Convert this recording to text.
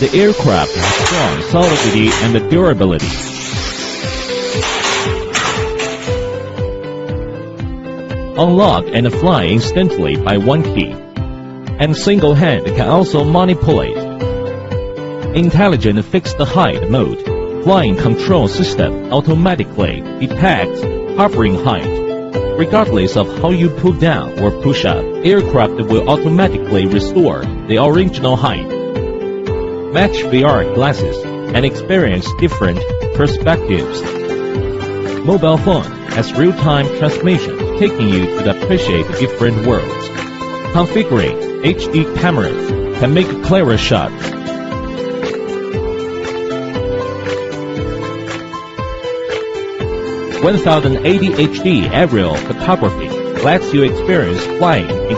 The aircraft has strong solidity and durability. Unlock and fly instantly by one key, and single hand can also manipulate. Intelligent fixed height mode. Flying control system automatically detects hovering height. Regardless of how you pull down or push up, aircraft will automatically restore the original height. Match VR glasses and experience different perspectives. Mobile phone has real-time transmission, taking you to appreciate different worlds. Configuring HD cameras can make clearer shots. 1080 HD aerial photography lets you experience flying in